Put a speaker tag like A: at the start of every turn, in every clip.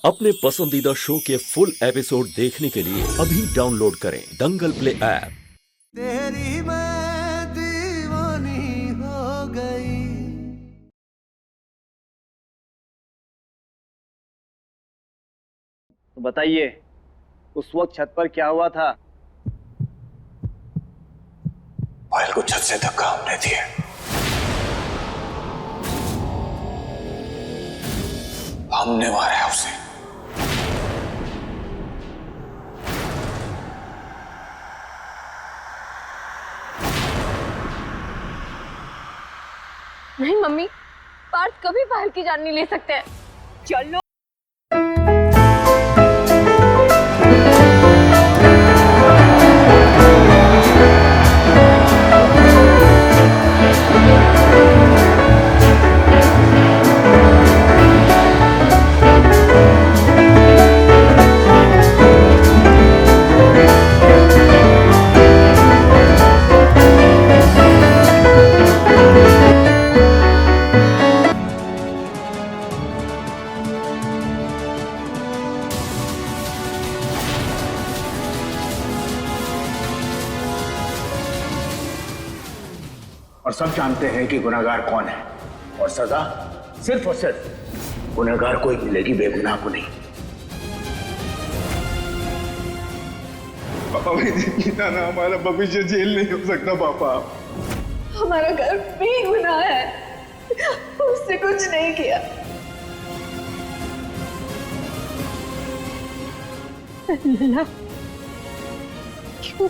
A: अपने पसंदीदा शो के फुल एपिसोड देखने के लिए अभी डाउनलोड करें दंगल प्ले ऐप।
B: तेरी मैं दीवानी हो गई।
C: तो बताइए उस वक्त छत पर क्या हुआ था?
D: पायल को छत से धक्का हमने दिया। हमने मारा है उसे।
E: नहीं मम्मी, पार्थ कभी पायल की जान नहीं ले सकते हैं। चलो
D: और सब जानते हैं कि गुनहगार कौन है और सजा सिर्फ और सिर्फ गुनहगार को ही मिलेगी, बेगुनाह को नहीं।
F: पापा ना हमारा भविष्य जेल नहीं हो सकता। पापा
E: हमारा घर बेगुनाह है, उसने कुछ नहीं किया। अल्लाह, क्यों?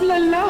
E: लल्ला,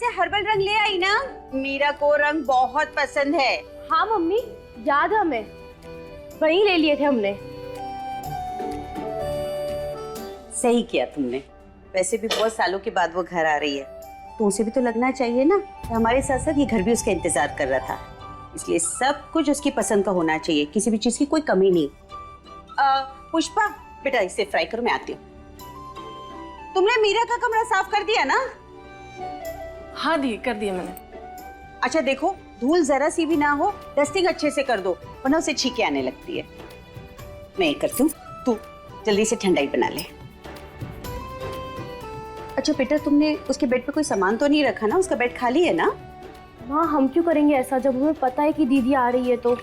G: से हर्बल रंग ले आई ना? मीरा को रंग बहुत पसंद है।
E: हाँ मम्मी, याद है हमें, वहीं ले लिए थे हमने।
G: सही किया तुमने। वैसे भी बहुत सालों के बाद वो घर आ रही है, तो उसे भी तो लगना चाहिए ना कि हमारे साथ साथ ये घर भी उसका इंतजार कर रहा था। इसलिए सब कुछ उसकी पसंद का होना चाहिए, किसी भी चीज की कोई कमी नहीं। पुष्पा बेटा, इसे फ्राई करो, मैं आती हूँ। तुमने मीरा का कमरा साफ कर दिया ना?
E: हाँ दी, कर दिया मैंने।
G: अच्छा देखो, धूल जरा सी भी ना हो, डस्टिंग अच्छे से कर दो, वरना उसे छींके आने लगती है। मैं ये करती हूँ, तू जल्दी से ठंडाई बना ले। अच्छा बेटा, तुमने उसके बेड पे कोई सामान तो नहीं रखा ना? उसका बेड खाली है ना?
E: माँ हम क्यों करेंगे ऐसा, जब हमें पता है कि दीदी आ रही है तो।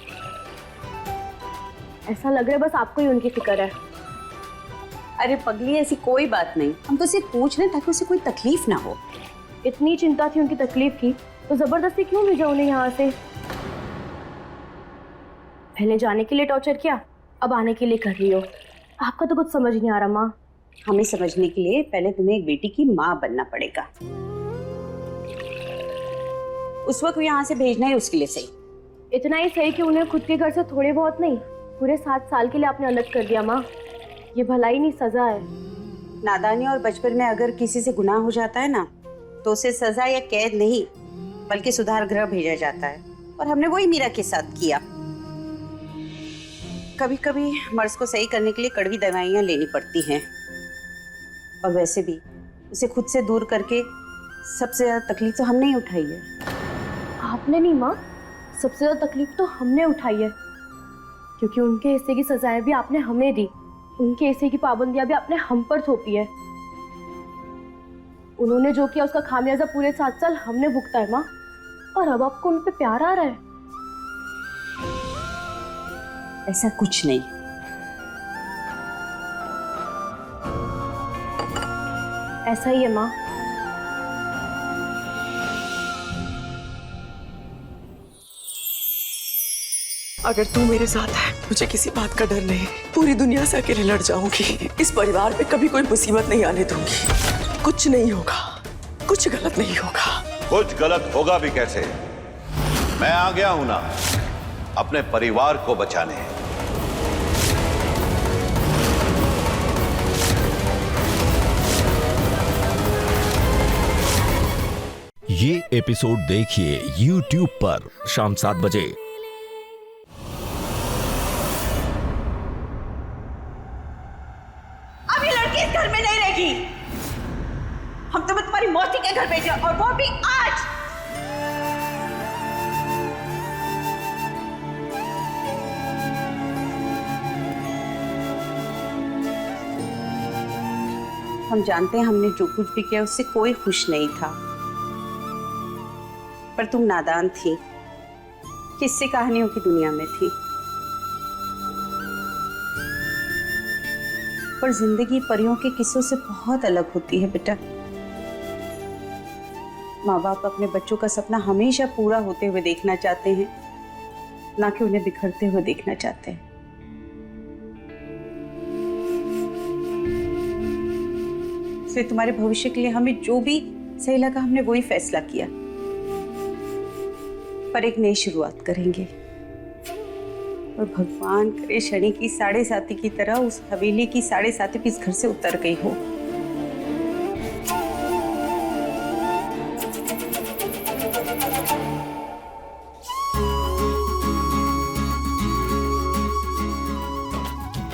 E: ऐसा लग रहा है बस आपको ही उनकी फिक्र है।
G: अरे पगली, ऐसी कोई बात नहीं, हम तो सिर्फ पूछ रहे हैं ताकि उसे कोई तकलीफ ना हो।
E: इतनी चिंता थी उनकी तकलीफ की, तो जबरदस्ती क्यों भेजा उन्हें यहाँ से? पहले जाने के लिए टॉर्चर किया, अब आने के लिए कर रही हो। आपका तो कुछ समझ नहीं आ रहा माँ।
G: हमें समझने के लिए पहले तुम्हें एक बेटी की माँ बनना पड़ेगा। उस वक्त यहाँ से भेजना ही उसके लिए सही।
E: इतना ही सही कि उन्हें खुद के घर से थोड़े बहुत नहीं, पूरे 7 साल के लिए आपने अलग कर दिया माँ। ये भलाई नहीं, सजा है।
G: नादानी और बचपन में अगर किसी से गुनाह हो जाता है ना, तो उसे सजा या कैद नहीं बल्कि सुधार गृह भेजा जाता है। और हमने वही मीरा के साथ किया। कभी कभी मर्ज को सही करने के लिए कड़वी दवाइयाँ लेनी पड़ती हैं, और वैसे भी उसे खुद से दूर करके सबसे ज्यादा तकलीफ तो हमने ही उठाई है।
E: आपने नहीं माँ, सबसे ज्यादा तकलीफ तो हमने उठाई है, क्योंकि उनके हिस्से की सजाएं भी आपने हमें दी, उनके हिस्से की पाबंदियां भी आपने हम पर थोपी है। उन्होंने जो किया उसका खामियाजा पूरे 7 साल हमने भुगता है माँ, और अब आपको उन पे प्यार आ रहा है।
G: ऐसा कुछ नहीं।
E: ऐसा ही है माँ।
H: अगर तू मेरे साथ है, मुझे किसी बात का डर नहीं। पूरी दुनिया से अकेले लड़ जाऊंगी, इस परिवार में कभी कोई मुसीबत नहीं आने दूंगी। कुछ नहीं होगा, कुछ गलत नहीं होगा।
I: कुछ गलत होगा भी कैसे? मैं आ गया हूं ना अपने परिवार को बचाने।
A: ये एपिसोड देखिए YouTube पर शाम 7 बजे।
G: अब ये लड़की इस घर में नहीं रहेगी। हम तुम्हें तुम्हारी मौसी के घर भेजे, और वो भी आज। हम जानते हैं हमने जो कुछ भी किया उससे कोई खुश नहीं था, पर तुम नादान थी, किस्से कहानियों की दुनिया में थी। पर जिंदगी परियों के किस्सों से बहुत अलग होती है बेटा। माँ बाप अपने बच्चों का सपना हमेशा पूरा होते हुए देखना चाहते हैं, ना कि उन्हें बिखरते हुए देखना चाहते हैं। इसलिए तुम्हारे भविष्य के लिए हमें जो भी सही लगा हमने वही फैसला किया। पर एक नई शुरुआत करेंगे, और भगवान करे शनि की 7.5 की तरह उस हवेली की 7.5 भी इस घर से उतर गई हो।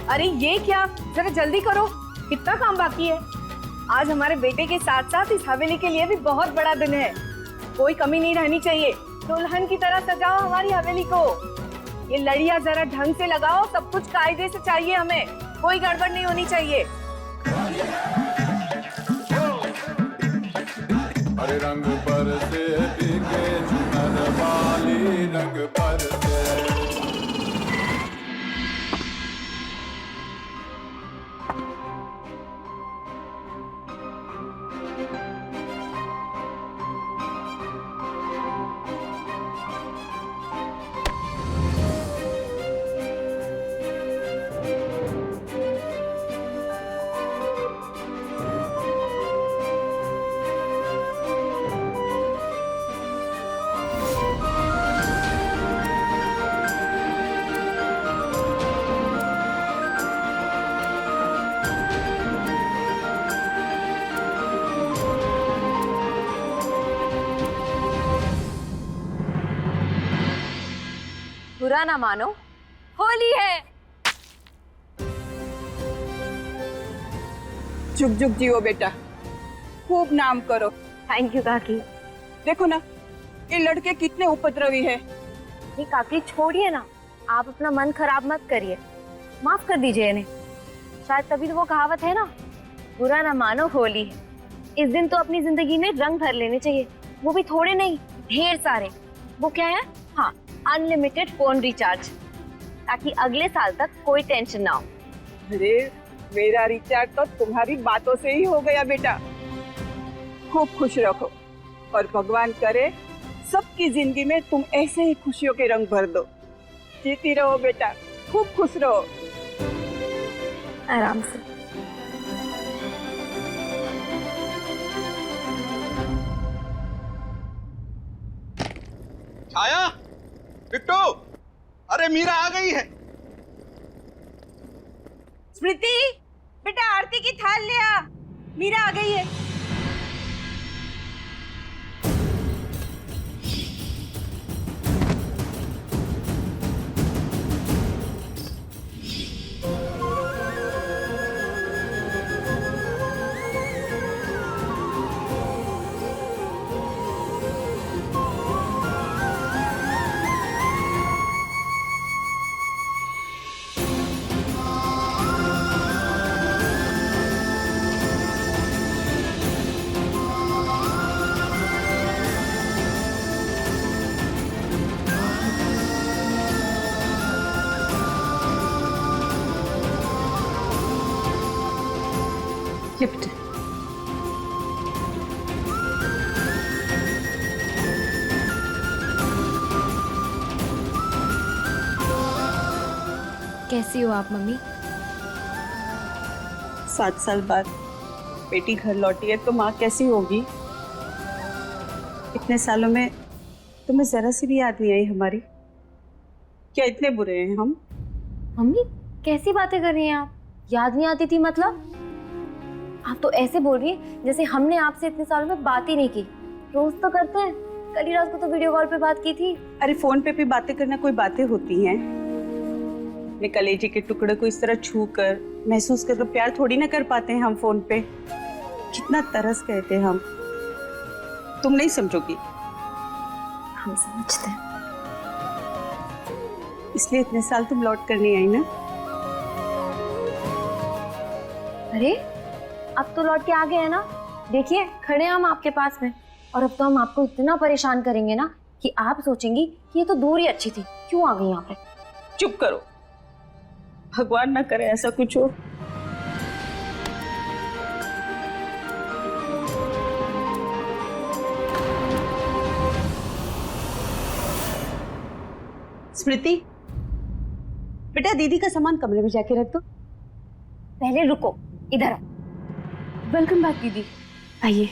E: अरे ये क्या, जरा जल्दी करो, कितना काम बाकी है। आज हमारे बेटे के साथ साथ इस हवेली के लिए भी बहुत बड़ा दिन है, कोई कमी नहीं रहनी चाहिए। दुल्हन की तरह सजाओ हमारी हवेली को। ये लड़ियां जरा ढंग से लगाओ, सब कुछ कायदे से चाहिए हमें, कोई गड़बड़ नहीं होनी चाहिए।
F: अरे रंग पर से बिके चुनर वाली, रंग पर से।
E: बुरा ना मानो, होली है।
J: जुग जुग जियो बेटा, खूब नाम करो।
E: थैंक यू काकी।
J: देखो ना, ये लड़के कितने उपद्रवी है।
E: ये काकी छोड़िए ना, आप अपना मन खराब मत करिए, माफ कर दीजिए इन्हें। शायद तभी तो वो कहावत है ना, बुरा ना मानो होली है। इस दिन तो अपनी जिंदगी में रंग भर लेने चाहिए, वो भी थोड़े नहीं, ढेर सारे। वो क्या है? हाँ, अनलिमिटेड फोन रिचार्ज, ताकि अगले साल तक कोई टेंशन ना हो।
J: अरे मेरा रिचार्ज तो तुम्हारी बातों से ही हो गया बेटा। खूब खुश रखो और भगवान करे सबकी जिंदगी में तुम ऐसे ही खुशियों के रंग भर दो। जीती रहो बेटा, खूब खुश रहो।
E: आराम से।
K: छाया, बिट्टू, अरे मीरा आ गई है।
G: स्मृति, बेटा आरती की थाल ले आ, मीरा आ गई है।
E: गिफ्ट। कैसी हो आप मम्मी?
G: 7 साल बाद बेटी घर लौटी है तो माँ कैसी होगी? इतने सालों में तुम्हें जरा सी भी याद नहीं आई हमारी? क्या इतने बुरे हैं हम?
E: मम्मी कैसी बातें कर रही हैं आप? याद नहीं आती थी मतलब? आप तो ऐसे बोल रही हैं जैसे हमने आपसे इतने सालों में बात ही नहीं की। रोज तो करते हैं, कल ही रात को तो वीडियो कॉल पे बात की थी।
G: अरे फोन पे भी बातें करना कोई बातें होती हैं? अपने कलेजे के टुकड़े को इस तरह छू कर महसूस कर प्यार थोड़ी ना कर पाते हैं हम फोन पे। कितना तरस गए थे हम, तुम नहीं समझोगी।
E: हम समझते हैं।
G: इसलिए इतने साल तुम लौट कर नहीं आई ना?
E: अरे अब तो लौट के आ गए हैं ना, देखिए खड़े हैं हम आपके पास में। और अब तो हम आपको इतना परेशान करेंगे ना कि आप सोचेंगी कि ये तो दूर ही अच्छी थी, क्यों आ गई यहाँ पे।
G: चुप करो, भगवान ना करे ऐसा कुछ हो। स्मृति, बेटा दीदी का सामान कमरे में जाके रख दो।
E: पहले रुको, इधर आओ। वेलकम बैक दीदी, आइए।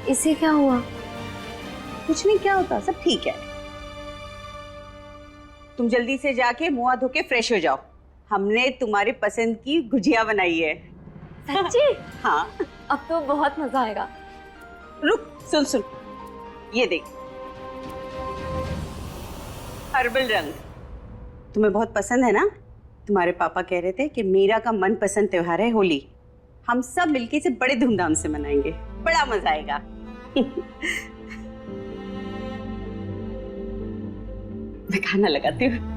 E: इसे क्या हुआ?
G: कुछ नहीं, क्या होता, सब ठीक है। तुम जल्दी से जाके मुंह हाथ धो के फ्रेश हो जाओ। हमने तुम्हारी पसंद की गुजिया बनाई है।
E: सच्ची?
G: हाँ।
E: अब तो बहुत मजा आएगा।
G: रुक, सुन सुन, ये देख, हर्बल रंग तुम्हें बहुत पसंद है ना? तुम्हारे पापा कह रहे थे कि मीरा का मनपसंद त्योहार है होली। हम सब मिलके इसे बड़े धूमधाम से मनाएंगे, बड़ा मजा आएगा। मैं खाना लगाती हूँ।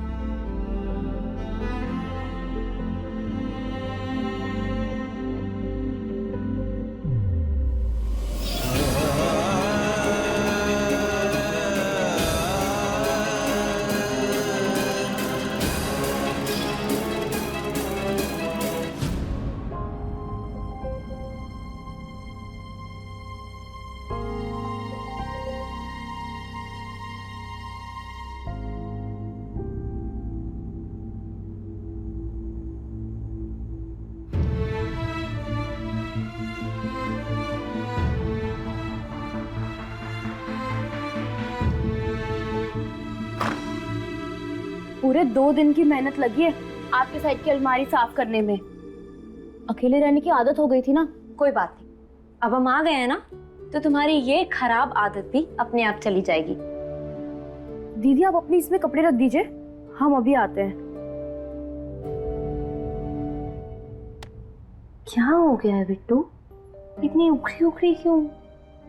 E: पूरे 2 दिन की मेहनत लगी है आपके साइड की अलमारी साफ करने में। अकेले रहने की आदत हो गई थी ना।
L: कोई बात नहीं, अब हम आ गए हैं ना, तो तुम्हारी ये खराब आदत भी अपने आप चली जाएगी।
E: दीदी आप अपनी इसमें कपड़े रख दीजिए, हम अभी आते हैं।
L: क्या हो गया है बिट्टू, इतनी उखड़ी उखड़ी क्यों?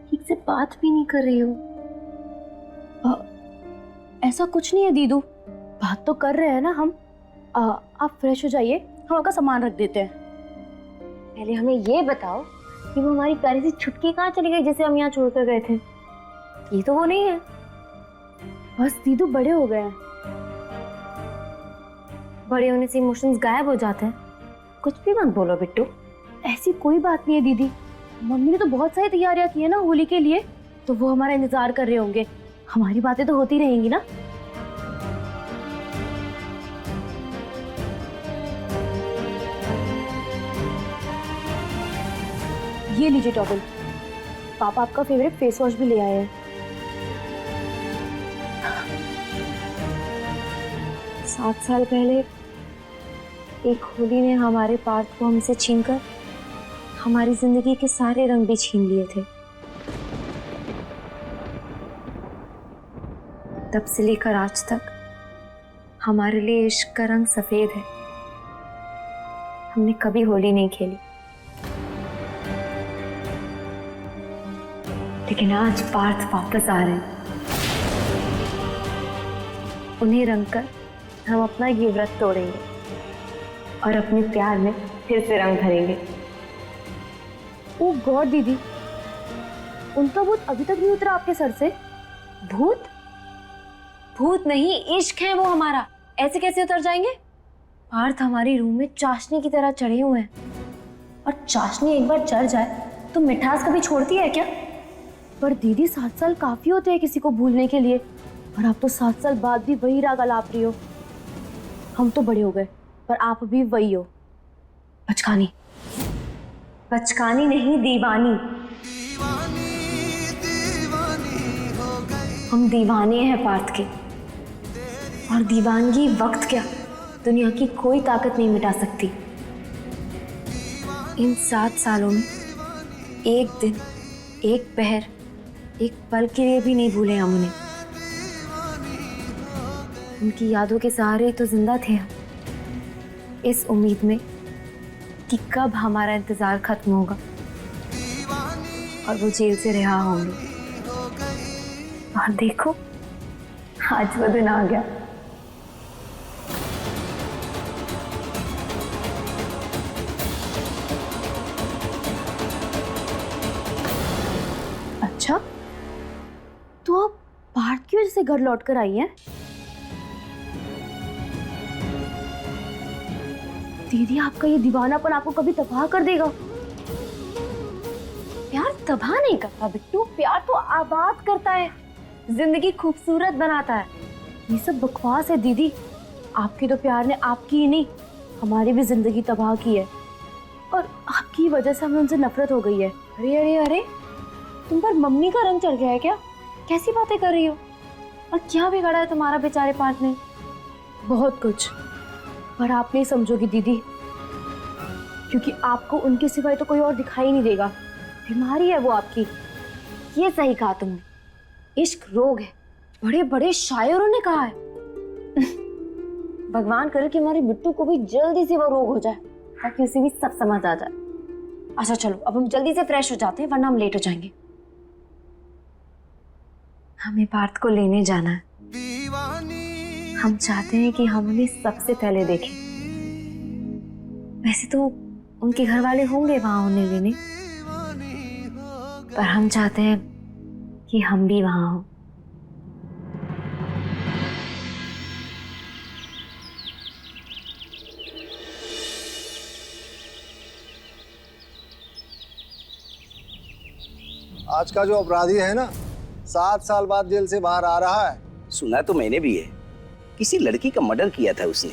L: ठीक से बात भी नहीं कर रही हो।
E: ऐसा कुछ नहीं है दीदू, बात तो कर रहे हैं ना हम। आप फ्रेश हो जाइए, हम आपका सामान रख देते हैं।
L: पहले हमें ये बताओ कि वो हमारी प्यारी सी छुटकी कहाँ चली गई जिसे हम यहाँ छोड़कर गए थे? ये तो वो नहीं है।
E: बस दीदू बड़े हो गए हैं।
L: बड़े होने से इमोशंस गायब हो जाते हैं। कुछ भी मत बोलो बिट्टू।
E: ऐसी कोई बात नहीं है दीदी, मम्मी ने तो बहुत सारी तैयारियां की है ना होली के लिए, तो वो हमारा इंतजार कर रहे होंगे। हमारी बातें तो होती रहेंगी ना। ये लीजिए टॉवल, पापा आपका फेवरेट फेस वॉश भी ले आए हैं।
L: 7 साल पहले एक होली ने हमारे पार्थ को हमसे छीनकर हमारी जिंदगी के सारे रंग भी छीन लिए थे। तब से लेकर आज तक हमारे लिए इश्क का रंग सफेद है। हमने कभी होली नहीं खेली, लेकिन आज पार्थ वापस आ रहे हैं। उन्हें रंग कर हम अपना ये व्रत तोड़ेंगे और अपने प्यार में फिर से रंग भरेंगे।
E: ओ गॉड दीदी, उनका भूत अभी तक नहीं उतरा आपके सर से?
L: भूत? भूत नहीं, इश्क है वो हमारा। ऐसे कैसे उतर जाएंगे? पार्थ हमारी रूह में चाशनी की तरह चढ़े हुए हैं, और चाशनी एक बार चढ़ जाए तो मिठास कभी छोड़ती है क्या?
E: पर दीदी 7 साल काफी होते हैं किसी को भूलने के लिए, और आप तो 7 साल बाद भी वही राग अलाप रही हो। हम तो बड़े हो गए, पर आप भी वही हो,
L: बचकानी। बचकानी नहीं, दीवानी। हम दीवाने हैं पार्थ के, और दीवानगी वक्त क्या, दुनिया की कोई ताकत नहीं मिटा सकती। इन 7 सालों में एक दिन, एक पहर, एक पल के लिए भी नहीं भूले हम उन्हें। उनकी यादों के सहारे तो जिंदा थे हम, इस उम्मीद में कि कब हमारा इंतजार खत्म होगा और वो जेल से रिहा होंगे। और देखो, आज वो दिन आ गया।
E: अच्छा, तो आप पार्थ की वजह से घर लौट कर आई हैं? दीदी आपका ये दीवानापन आपको कभी तबाह कर देगा।
L: प्यार तबाह नहीं करता बिट्टू, प्यार तो आबाद करता है, जिंदगी खूबसूरत बनाता है।
E: ये सब बकवास है दीदी। आपके तो प्यार ने आपकी ही नहीं, हमारी भी जिंदगी तबाह की है, और आपकी वजह से हमें उनसे नफरत हो गई है।
L: अरे अरे अरे, तुम पर मम्मी का रंग चढ़ गया है क्या? कैसी बातें कर रही हो? और क्या बिगाड़ा है तुम्हारा बेचारे पार्थ ने?
E: बहुत कुछ, पर आप नहीं समझोगी दीदी, क्योंकि आपको उनके सिवाय तो कोई और दिखाई नहीं देगा। बीमारी है वो आपकी।
L: ये सही कहा तुमने, इश्क रोग है, बड़े बड़े शायरों ने कहा है। भगवान करे कि हमारे बिट्टू को भी जल्दी से वो रोग हो जाए, ताकि उसे भी सब समझ आ जाए। अच्छा चलो, अब हम जल्दी से फ्रेश हो जाते हैं, वरना हम लेट हो जाएंगे। हमें पार्थ को लेने जाना है। हम चाहते हैं कि हम उन्हें सबसे पहले देखें। वैसे तो उनके घर वाले होंगे वहां उन्हें लेने, पर हम चाहते हैं कि हम भी वहां हों।
B: आज का जो अपराधी है ना, 7 साल बाद जेल से बाहर आ रहा है।
M: सुना तो मैंने भी है, किसी लड़की का मर्डर किया था उसने।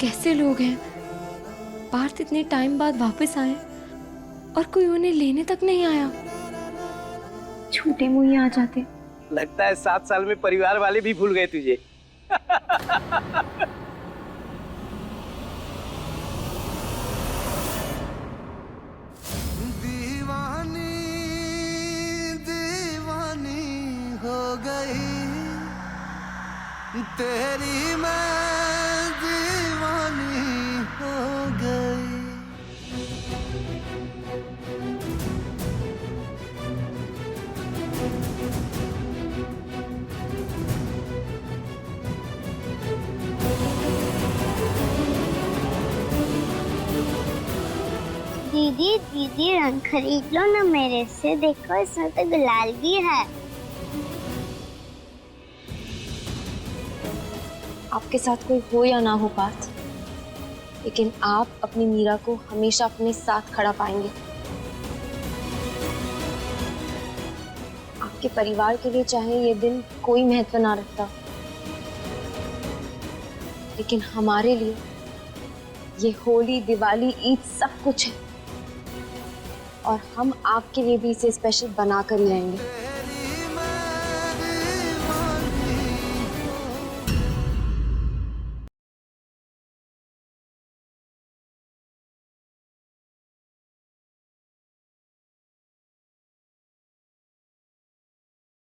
L: कैसे लोग हैं? पार्थ इतने टाइम बाद वापस आए और कोई उन्हें लेने तक नहीं आया। छोटे मुंह ही आ जाते।
C: लगता है 7 साल में परिवार वाले भी भूल गए तुझे।
F: दीवानी दीवानी हो गई तेरी, मैं दीवानी हो गई।
N: दीदी दीदी रंग खरीद लो ना मेरे से, देखो इसमें तो गुलाल भी है।
L: आपके साथ कोई हो या ना हो पार्थ, लेकिन आप अपनी मीरा को हमेशा अपने साथ खड़ा पाएंगे। आपके परिवार के लिए चाहे ये दिन कोई महत्व ना रखता, लेकिन हमारे लिए ये होली, दिवाली, ईद सब कुछ है, और हम आपके लिए भी इसे स्पेशल बना कर ही रहेंगे।